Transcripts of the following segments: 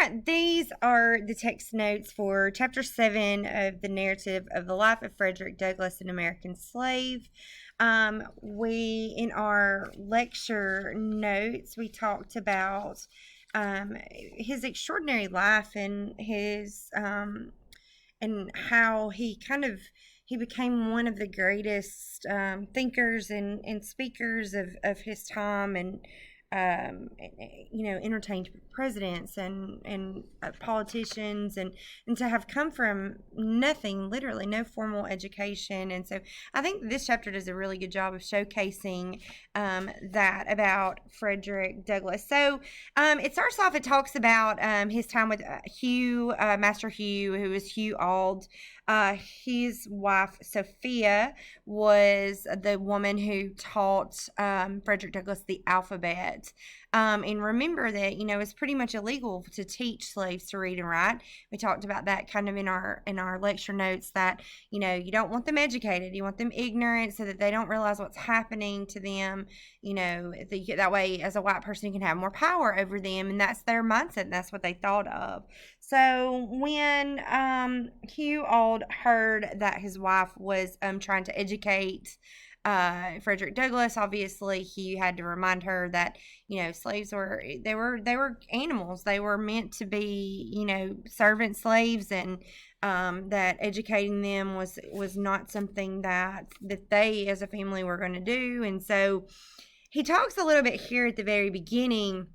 right, these are the text notes for Chapter 7 of the narrative of the life of Frederick Douglass, an American slave. In our lecture notes, we talked about his extraordinary life and and how he became one of the greatest thinkers and speakers of his time, and entertained presidents and politicians, and to have come from nothing, literally no formal education. And so I think this chapter does a really good job of showcasing that about Frederick Douglass. So it starts off, it talks about his time with Master Hugh, who is Hugh Auld. His wife, Sophia, was the woman who taught Frederick Douglass the alphabet. And remember that, it's pretty much illegal to teach slaves to read and write. We talked about that kind of in our lecture notes, that, you don't want them educated. You want them ignorant so that they don't realize what's happening to them. That way, as a white person, you can have more power over them. And that's their mindset. And that's what they thought of. So when Hugh Auld heard that his wife was trying to educate Frederick Douglass, obviously he had to remind her that slaves were animals. They were meant to be servant slaves, and that educating them was not something that they as a family were going to do. And so he talks a little bit here at the very beginning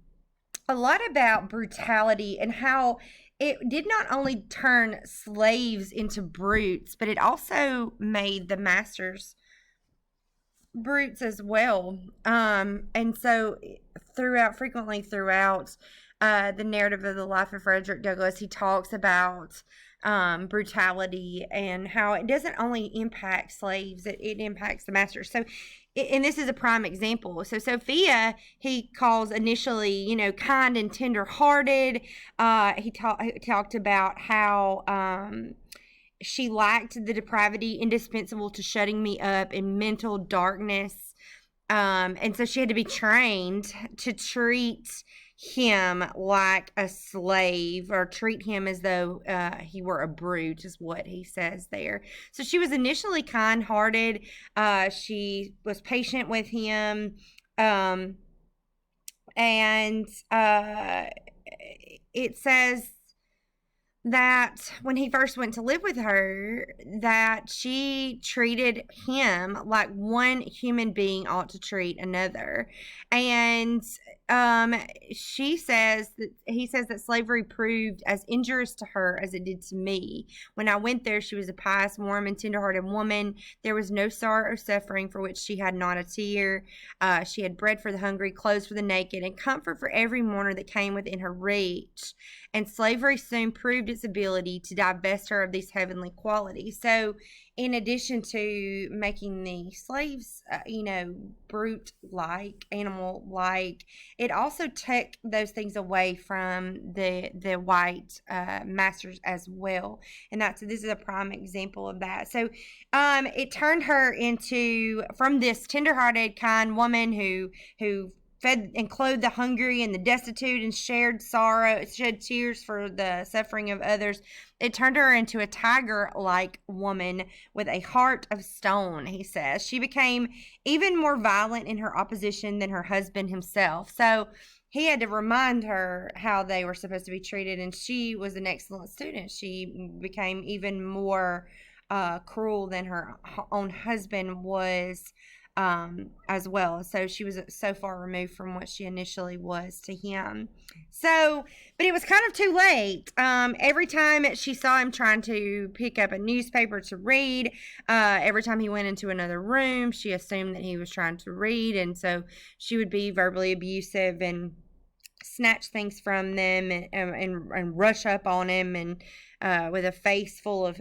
a lot about brutality and how it did not only turn slaves into brutes, but it also made the masters brutes as well. And so frequently throughout the narrative of the life of Frederick Douglass, he talks about brutality and how it doesn't only impact slaves, it impacts the masters. So, and this is a prime example. So Sophia, he calls initially, kind and tender-hearted. He talked about how she lacked the depravity indispensable to shutting me up in mental darkness. And so she had to be trained to treat him like a slave, or treat him as though he were a brute, is what he says there. So she was initially kind-hearted. She was patient with him. And it says that when he first went to live with her, that she treated him like one human being ought to treat another. And he says that slavery proved as injurious to her as it did to me. When I went there, she was a pious, warm, and tender-hearted woman. There was no sorrow or suffering for which she had not a tear. She had bread for the hungry, clothes for the naked, and comfort for every mourner that came within her reach. And slavery soon proved its ability to divest her of these heavenly qualities. So in addition to making the slaves, brute-like, animal-like, it also took those things away from the white masters as well. And this is a prime example of that. So it turned her from this tender-hearted, kind woman who fed and clothed the hungry and the destitute, and shed tears for the suffering of others. It turned her into a tiger-like woman with a heart of stone, he says. She became even more violent in her opposition than her husband himself. So he had to remind her how they were supposed to be treated, and she was an excellent student. She became even more cruel than her own husband was as well. So she was so far removed from what she initially was to him. So, but it was kind of too late. Every time she saw him trying to pick up a newspaper to read, every time he went into another room, she assumed that he was trying to read. And so she would be verbally abusive and snatch things from them and rush up on him, and with a face full of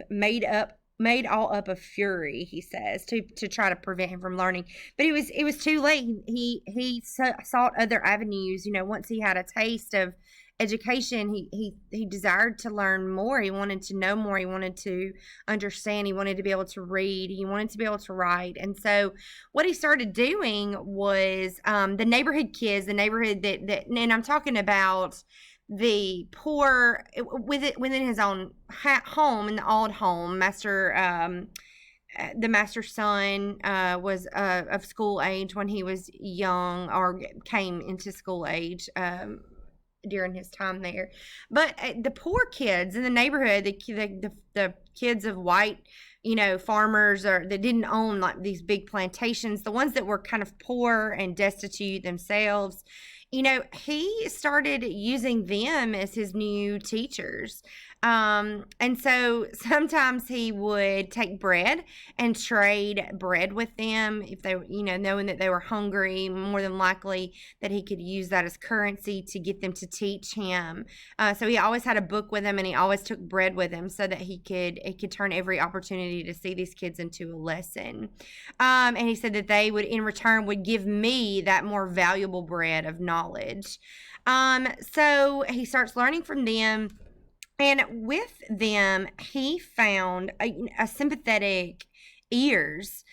made all up of fury, he says, to try to prevent him from learning. But it was too late. He sought other avenues. Once he had a taste of education, he desired to learn more. He wanted to know more. He wanted to understand. He wanted to be able to read. He wanted to be able to write. And so what he started doing was the neighborhood kids, the neighborhood that and I'm talking about the poor within his own home, in the old home. The master's son was of school age when he was young, or came into school age during his time there. But the poor kids in the neighborhood, the kids of white, farmers, or that didn't own like these big plantations, the ones that were kind of poor and destitute themselves, he started using them as his new teachers. And so sometimes he would take bread and trade bread with them if they, knowing that they were hungry, more than likely that he could use that as currency to get them to teach him. So he always had a book with him, and he always took bread with him so that he could turn every opportunity to see these kids into a lesson. And he said that they would, in return, would give me that more valuable bread of knowledge. So he starts learning from them. And with them, he found a sympathetic ears.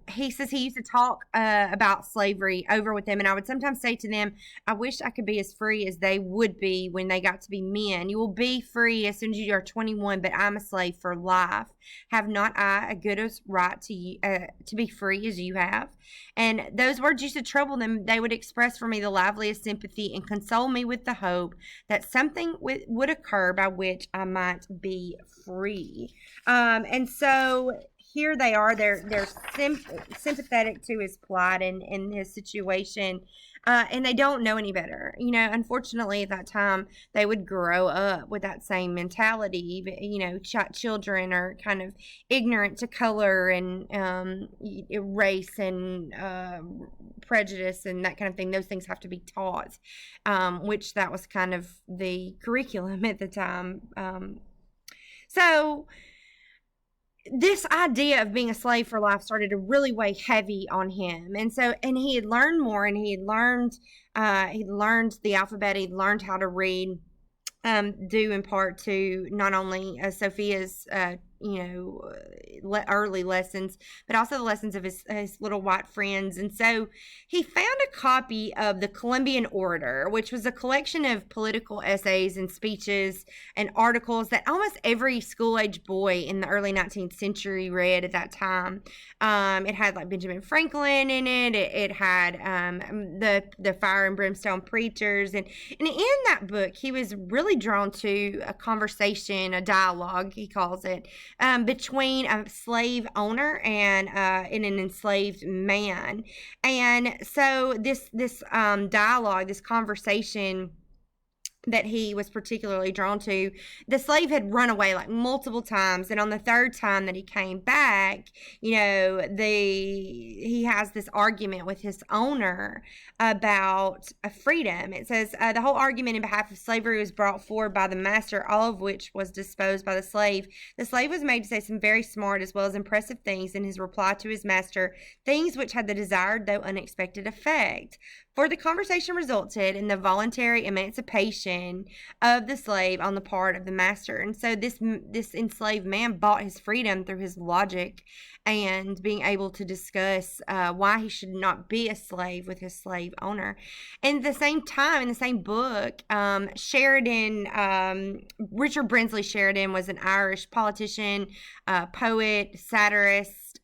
He says he used to talk about slavery over with them, and I would sometimes say to them, I wish I could be as free as they would be when they got to be men. You will be free as soon as you are 21, but I'm a slave for life. Have not I a good as right to be free as you have? And those words used to trouble them. They would express for me the liveliest sympathy and console me with the hope that something would occur by which I might be free. And so here they are. They're sympathetic to his plight and his situation, and they don't know any better. Unfortunately, at that time, they would grow up with that same mentality. Children are kind of ignorant to color and race and prejudice and that kind of thing. Those things have to be taught, which that was kind of the curriculum at the time. So this idea of being a slave for life started to really weigh heavy on him. And he had learned more, and he learned the alphabet. He learned how to read, due in part to not only Sophia's early lessons, but also the lessons of his little white friends. And so he found a copy of the Columbian Orator, which was a collection of political essays and speeches and articles that almost every school-age boy in the early 19th century read at that time. It had like Benjamin Franklin in it. It had the fire and brimstone preachers. And in that book, he was really drawn to a conversation, a dialogue, he calls it, between a slave owner and an enslaved man. And so this dialogue, this conversation that he was particularly drawn to, the slave had run away like multiple times, and on the third time that he came back, he has this argument with his owner about freedom. It says the whole argument in behalf of slavery was brought forward by the master, all of which was disposed by the slave. The slave was made to say some very smart as well as impressive things in his reply to his master, things which had the desired though unexpected effect. For the conversation resulted in the voluntary emancipation of the slave on the part of the master. And so this enslaved man bought his freedom through his logic and being able to discuss why he should not be a slave with his slave owner. And at the same time, in the same book, Sheridan, Richard Brinsley Sheridan, was an Irish politician, poet, satirist,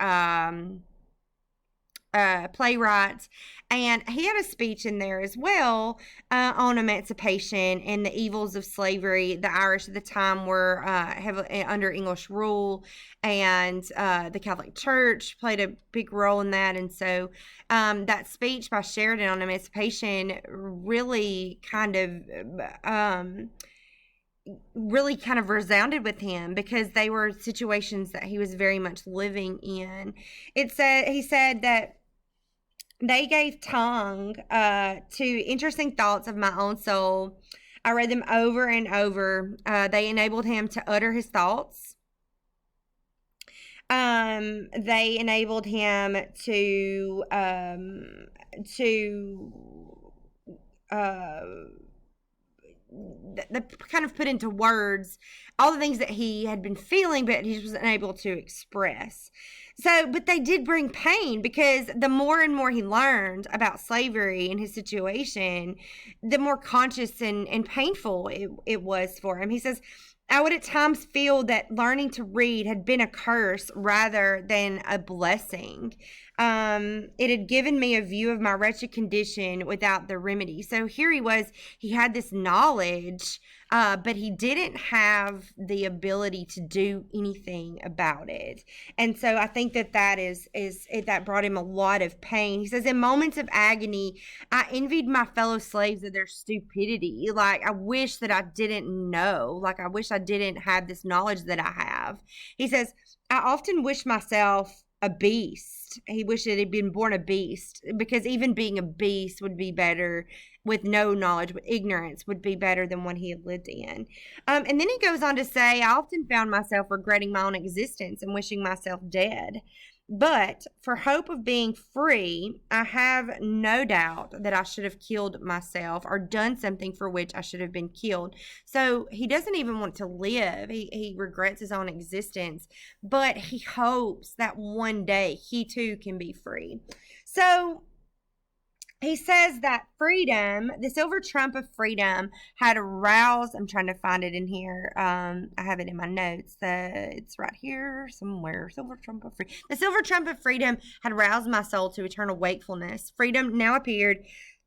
playwright, and he had a speech in there as well on emancipation and the evils of slavery. The Irish at the time were heavily under English rule, and the Catholic Church played a big role in that. And so that speech by Sheridan on emancipation really kind of resounded with him, because they were situations that he was very much living in. He said that they gave tongue to interesting thoughts of my own soul. I read them over and over. They enabled him to utter his thoughts. They enabled him to the kind of put into words all the things that he had been feeling, but he just wasn't able to express. So, but they did bring pain, because the more and more he learned about slavery and his situation, the more conscious and painful it was for him. He says, I would at times feel that learning to read had been a curse rather than a blessing. It had given me a view of my wretched condition without the remedy. So here he had this knowledge, but he didn't have the ability to do anything about it. And so I think that that brought him a lot of pain. He says, in moments of agony, I envied my fellow slaves of their stupidity. Like, I wish that I didn't know. Like, I wish I didn't have this knowledge that I have. He says, I often wish myself a beast. He wished that he'd been born a beast, because even being a beast would be better with no knowledge, with ignorance would be better than what he had lived in. And then he goes on to say, I often found myself regretting my own existence and wishing myself dead. But for hope of being free, I have no doubt that I should have killed myself or done something for which I should have been killed. So he doesn't even want to live. He regrets his own existence, but he hopes that one day he too can be free. So he says that freedom, the silver trump of freedom, had aroused. I'm trying to find it in here. I have it in my notes. It's right here somewhere. Silver trump of freedom. The silver trump of freedom had roused my soul to eternal wakefulness. Freedom now appeared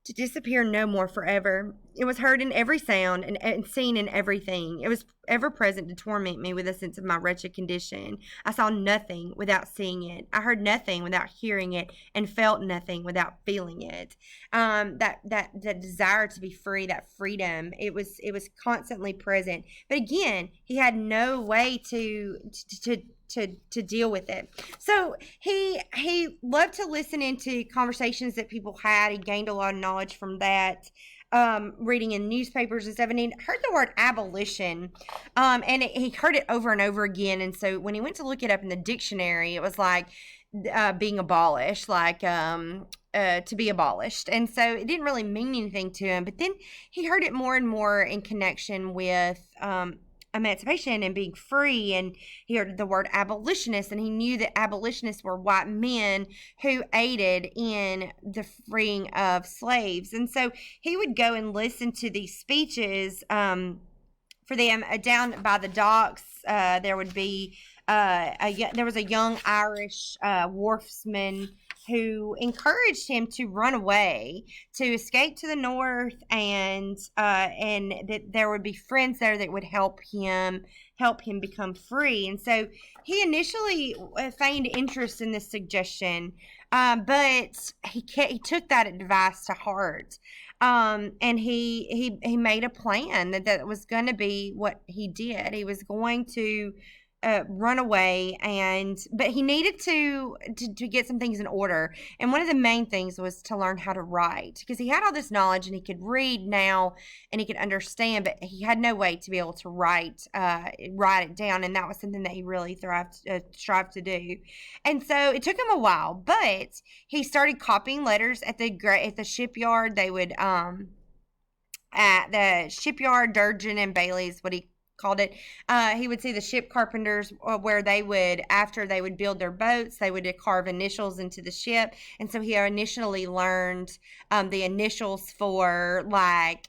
to disappear no more forever. It was heard in every sound and seen in everything. It was ever present to torment me with a sense of my wretched condition. I saw nothing without seeing it. I heard nothing without hearing it, and felt nothing without feeling it. That desire to be free, that freedom, it was constantly present. But again, he had no way to deal with it. So he loved to listen into conversations that people had. He gained a lot of knowledge from that, reading in newspapers and stuff. And he heard the word abolition, and he heard it over and over again. And so when he went to look it up in the dictionary, it was like being abolished, like to be abolished. And so it didn't really mean anything to him. But then he heard it more and more in connection with emancipation and being free, and he heard the word abolitionist, and he knew that abolitionists were white men who aided in the freeing of slaves. And so he would go and listen to these speeches for them down by the docks. There would be there was a young Irish wharfsman who encouraged him to run away, to escape to the north, and that there would be friends there that would help him become free. And so he initially feigned interest in this suggestion, but he took that advice to heart. And he made a plan that was going to be what he did. He was going to run away, but he needed to get some things in order. And one of the main things was to learn how to write, because he had all this knowledge and he could read now and he could understand, but he had no way to be able to write it down. And that was something that he really strived to do. And so it took him a while, but he started copying letters at the shipyard. They would at the shipyard, Durgin and Bailey's, what he called it. He would see the ship carpenters where they would, after they would build their boats, they would carve initials into the ship. And so he initially learned the initials for if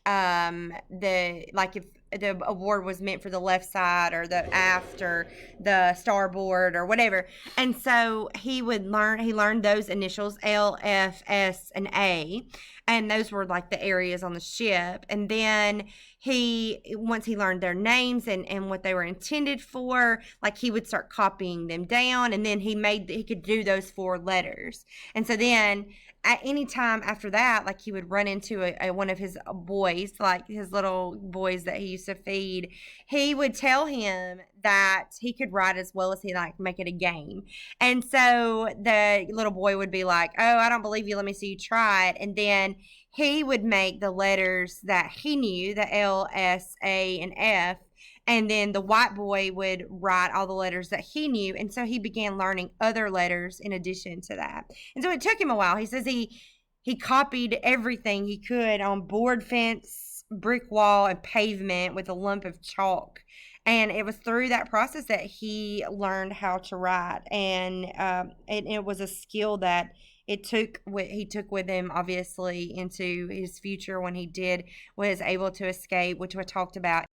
the award was meant for the left side or the aft or the starboard or whatever. And so he learned those initials, L, F, S, and A. And those were like the areas on the ship. And then once he learned their names and what they were intended for, like he would start copying them down. And then he could do those 4 letters. And so then at any time after that, like he would run into one of his boys, like his little boys that he used to feed, he would tell him that he could write as well as he make it a game. And so the little boy would be like, oh, I don't believe you. Let me see you try it. And then he would make the letters that he knew, the L, S, A, and F. And then the white boy would write all the letters that he knew. And so he began learning other letters in addition to that. And so it took him a while. He says he copied everything he could on board fence brick wall and pavement with a lump of chalk. And it was through that process that he learned how to write, and it was a skill that he took with him, obviously, into his future when he was able to escape, which we talked about